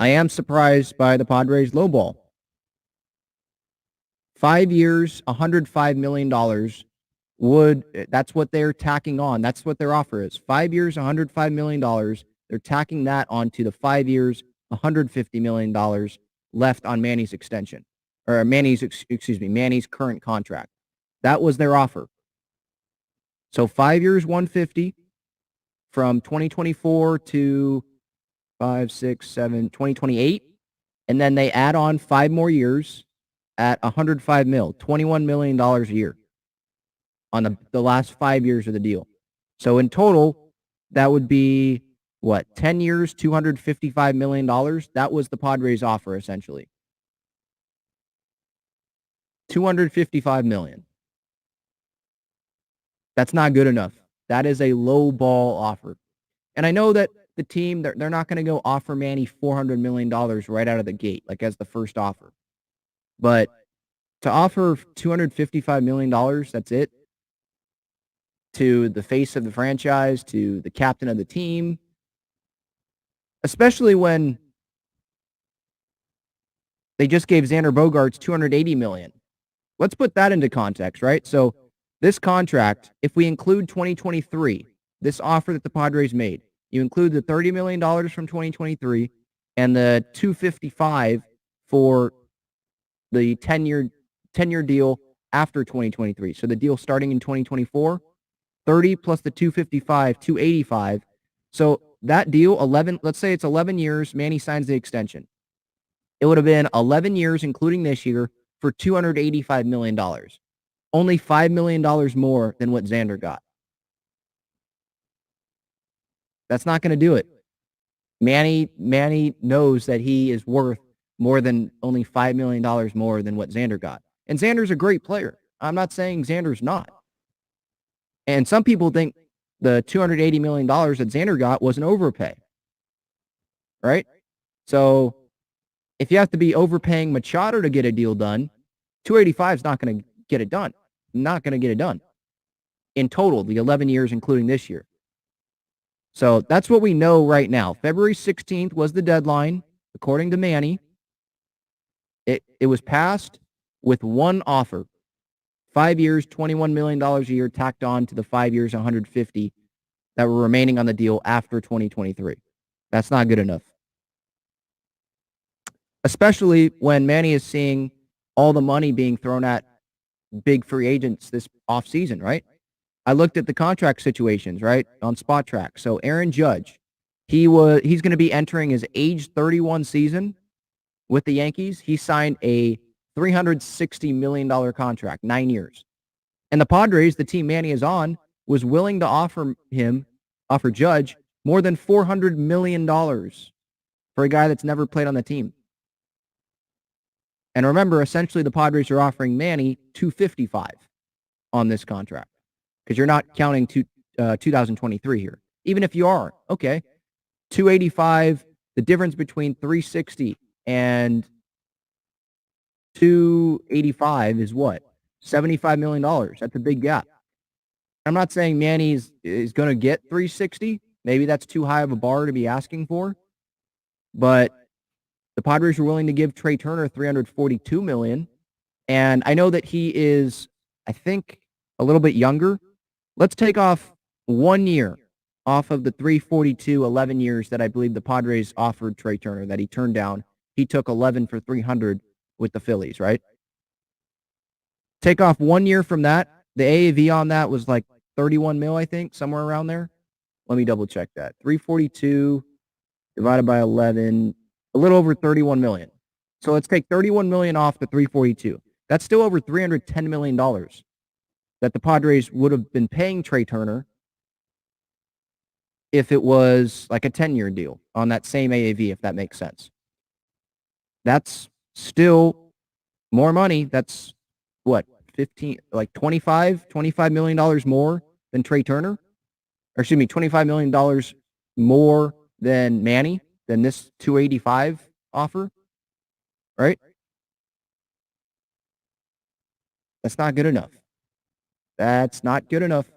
I am surprised by the Padres lowball. 5 years, $105 million that's what they're tacking on. That's what their offer is. 5 years, $105 million. They're tacking that onto the 5 years, $150 million left on Manny's extension. Or Manny's current contract. That was their offer. So 5 years, 150 from 2024 to 2028. And then they add on 5 more years at $105 million, $21 million a year on the last 5 years of the deal. So in total, that would be, 10 years, $255 million? That was the Padres' offer, essentially. $255 million. That's not good enough. That is a low ball offer. And I know that the team, they're not going to go offer Manny $400 million right out of the gate, like as the first offer. But to offer $255 million, that's it, to the face of the franchise, to the captain of the team, especially when they just gave Xander Bogaerts $280 million. Let's put that into context, right? So this contract, if we include 2023, this offer that the Padres made, you include the $30 million from 2023 and the $255 for the 10-year deal after 2023. So the deal starting in 2024, 30 plus the 255, 285. So that deal, let's say it's 11 years, Manny signs the extension. It would have been 11 years, including this year, for $285 million. Only $5 million more than what Xander got. That's not going to do it. Manny knows that he is worth more than only $5 million more than what Xander got. And Xander's a great player. I'm not saying Xander's not. And some people think the $280 million that Xander got was an overpay. Right? So if you have to be overpaying Machado to get a deal done, 285 is not going to get it done. Not going to get it done. In total, the 11 years, including this year. So that's what we know right now. February 16th was the deadline, according to Manny. It was passed with one offer. 5 years, $21 million a year tacked on to the 5 years, $150 that were remaining on the deal after 2023. That's not good enough. Especially when Manny is seeing all the money being thrown at big free agents this offseason, right? I looked at the contract situations, right, on Spot Track. So Aaron Judge, he's going to be entering his age 31 season with the Yankees. He signed a $360 million contract, 9 years. And the Padres, the team Manny is on, was willing to offer Judge more than $400 million for a guy that's never played on the team. And remember, essentially the Padres are offering Manny $255 on this contract because you're not counting 2023 here. Even if you are, okay, $285, the difference between $360 and $285 is what? $75 million. That's a big gap. I'm not saying Manny is going to get $360. Maybe that's too high of a bar to be asking for. But the Padres were willing to give Trey Turner $342 million. And I know that he is, I think, a little bit younger. Let's take off 1 year off of the 342, 11 years that I believe the Padres offered Trey Turner that he turned down. He took 11 for $300 with the Phillies, right? Take off 1 year from that. The AAV on that was like 31 mil, I think, somewhere around there. Let me double check that. 342 divided by 11, a little over 31 million. So let's take 31 million off the 342. That's still over $310 million that the Padres would have been paying Trey Turner if it was like a 10-year deal on that same AAV, if that makes sense. That's still more money. That's what, $25 million more than Trey Turner? Or excuse me, $25 million more than Manny, than this 285 offer, right? That's not good enough. That's not good enough.